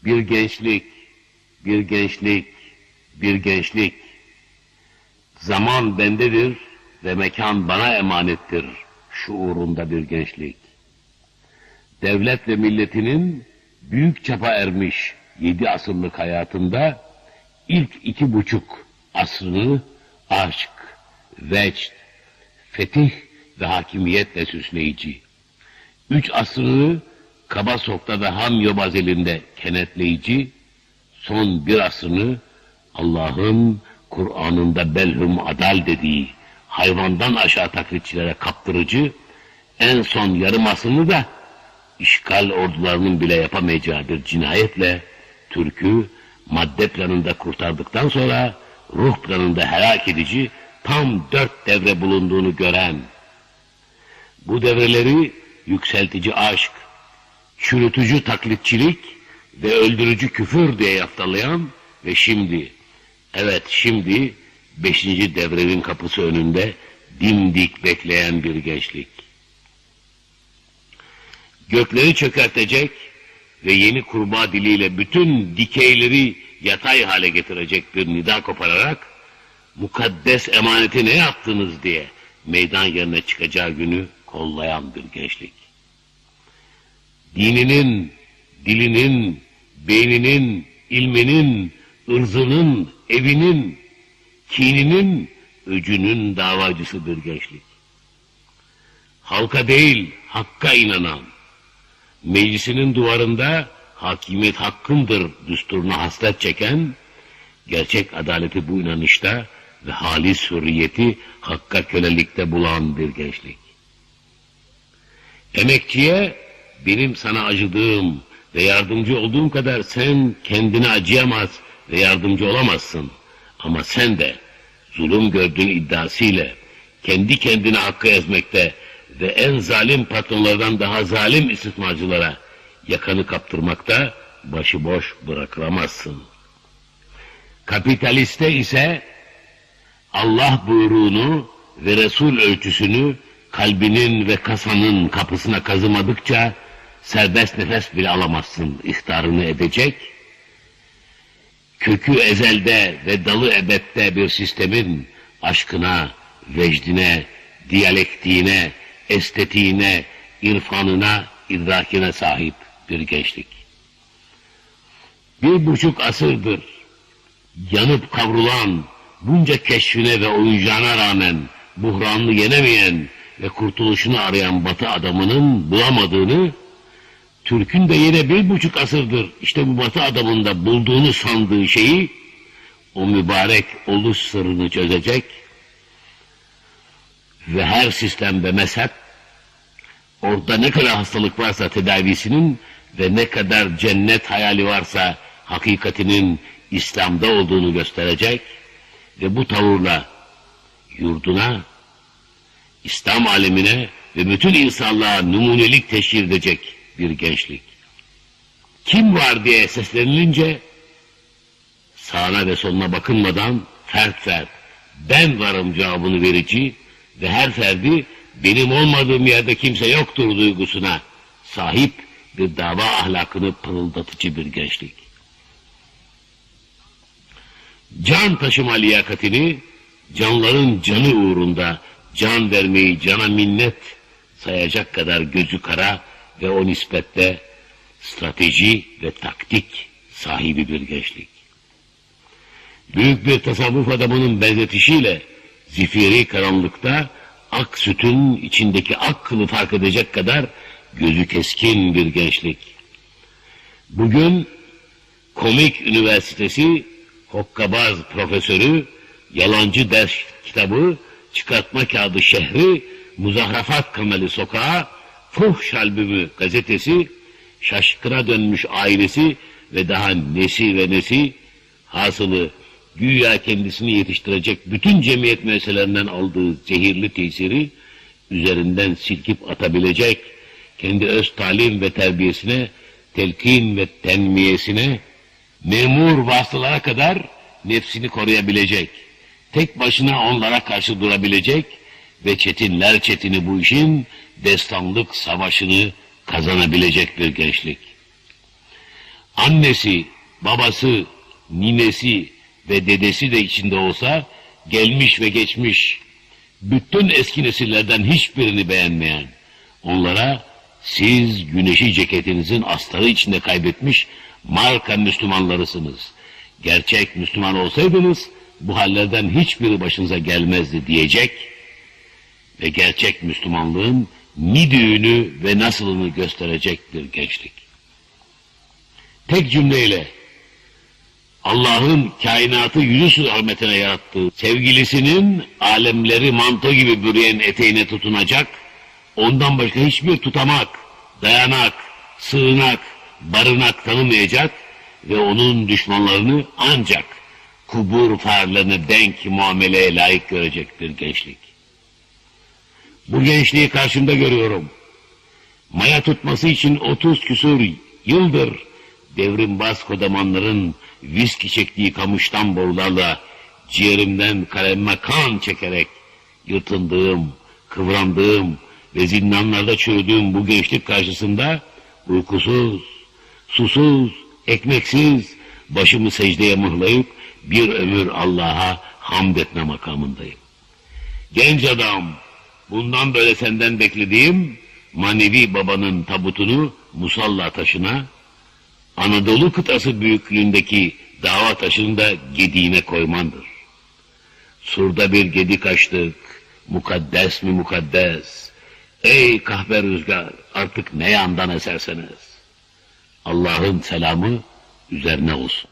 Bir gençlik, bir gençlik, bir gençlik. Zaman bendedir ve mekan bana emanettir şuurunda bir gençlik. Devlet ve milletinin büyük çapa ermiş 7 asırlık hayatında ilk 2,5 asrını aşk, vecd, fetih ve hakimiyetle süsleyici, 3 asrını kaba sokta ve ham yobaz elinde kenetleyici, son 1 asrını Allah'ın Kur'an'ında belhum adal dediği hayvandan aşağı taklitçilere kaptırıcı, en son yarım asrını da işgal ordularının bile yapamayacağı bir cinayetle Türk'ü madde planında kurtardıktan sonra ruh planında helak edici tam 4 devre bulunduğunu gören, bu devreleri yükseltici aşk, çürütücü taklitçilik ve öldürücü küfür diye yaftalayan ve şimdi, evet şimdi 5. devrenin kapısı önünde dimdik bekleyen bir gençlik. Gökleri çökertecek ve yeni kurbağa diliyle bütün dikeyleri yatay hale getirecek bir nida kopararak mukaddes emaneti ne yaptınız diye meydan yerine çıkacağı günü kollayan bir gençlik. Dininin, dilinin, beyninin, ilminin, ırzının, evinin, kininin, öcünün davacısı bir gençlik. Halka değil, hakka inanan, meclisinin duvarında hakimiyet hakkındır düsturuna hasret çeken, gerçek adaleti bu inanışta ve halis hürriyeti hakka kölelikte bulan bir gençlik. Emekçiye benim sana acıdığım ve yardımcı olduğum kadar sen kendine acıyamaz ve yardımcı olamazsın. Ama sen de zulüm gördüğün iddiasıyla kendi kendine hakkı ezmekte ve en zalim patronlardan daha zalim istismarcılara yakanı kaptırmakta başıboş bırakılamazsın. Kapitaliste ise Allah buyruğunu ve Resul ölçüsünü kalbinin ve kasanın kapısına kazımadıkça serbest nefes bile alamazsın ihtarını edecek, kökü ezelde ve dalı ebedde bir sistemin aşkına, vecdine, diyalektiğine, estetiğine, irfanına, idrakine sahip bir gençlik. 1,5 asırdır yanıp kavrulan, bunca keşfine ve oyuncağına rağmen buhranını yenemeyen ve kurtuluşunu arayan Batı adamının bulamadığını, Türk'ün de yine 1,5 asırdır işte bu Batı adamında bulduğunu sandığı şeyi, o mübarek oluş sırrını çözecek ve her sistem ve mezhep orada ne kadar hastalık varsa tedavisinin ve ne kadar cennet hayali varsa hakikatinin İslam'da olduğunu gösterecek ve bu tavırla yurduna, İslam alemine ve bütün insanlığa numunelik teşhir edecek bir gençlik. Kim var diye seslenilince sağına ve soluna bakınmadan fert fert ben varım cevabını verici ve her ferdi benim olmadığım yerde kimse yoktur duygusuna sahip bir dava ahlakını pırıldatıcı bir gençlik. Can taşıma liyakatini canların canı uğrunda can vermeyi cana minnet sayacak kadar gözü kara ve o nispette strateji ve taktik sahibi bir gençlik. Büyük bir tasavvuf adamının benzetişiyle zifiri karanlıkta ak sütün içindeki ak kılı fark edecek kadar gözü keskin bir gençlik. Bugün komik üniversitesi, hokkabaz profesörü, yalancı ders kitabı, çıkartma kağıdı şehri, muzahrafat kameli sokağı, fuhş albümü gazetesi, şaşkına dönmüş ailesi ve daha nesi ve nesi, hasılı güya kendisini yetiştirecek bütün cemiyet meselelerinden aldığı zehirli tesiri üzerinden silkip atabilecek, kendi öz talim ve terbiyesine, telkin ve tenmiyesine, memur vasıtalara kadar nefsini koruyabilecek, tek başına onlara karşı durabilecek ve çetinler çetini bu işin destanlık savaşını kazanabilecek bir gençlik. annesi, babası, ninesi ve dedesi de içinde olsa, gelmiş ve geçmiş, bütün eski nesillerden hiçbirini beğenmeyen, onlara siz güneşi ceketinizin astarı içinde kaybetmiş marka Müslümanlarısınız. Gerçek Müslüman olsaydınız bu hallerden hiçbiri başınıza gelmezdi diyecek ve gerçek Müslümanlığın nidüğünü ve nasılını gösterecek bir gençlik. Tek cümleyle Allah'ın kainatı yüzü hürmetine yarattığı sevgilisinin alemleri manto gibi bürüyen eteğine tutunacak, ondan başka hiçbir tutamak, dayanak, sığınak, barınak tanımayacak ve onun düşmanlarını ancak kubur farlarına denk muameleye layık görecek bir gençlik. Bu gençliği karşımda görüyorum. Maya tutması için 30 küsur yıldır devrimbaz kodamanların viski çektiği kamıştan borularla ciğerimden kaleme kan çekerek yırtındığım, kıvrandığım ve zindanlarda çürüdüğüm bu gençlik karşısında uykusuz, susuz, ekmeksiz, başımı secdeye mıhlayıp bir ömür Allah'a hamd etme makamındayım. Genç adam, bundan böyle senden beklediğim manevi babanın tabutunu musalla taşına, Anadolu kıtası büyüklüğündeki dava taşını da gediğine koymandır. Surda bir gedik açtık, mukaddes mi mukaddes, ey kahve rüzgar, artık ne yandan eserseniz. Allah'ın selamı üzerine olsun.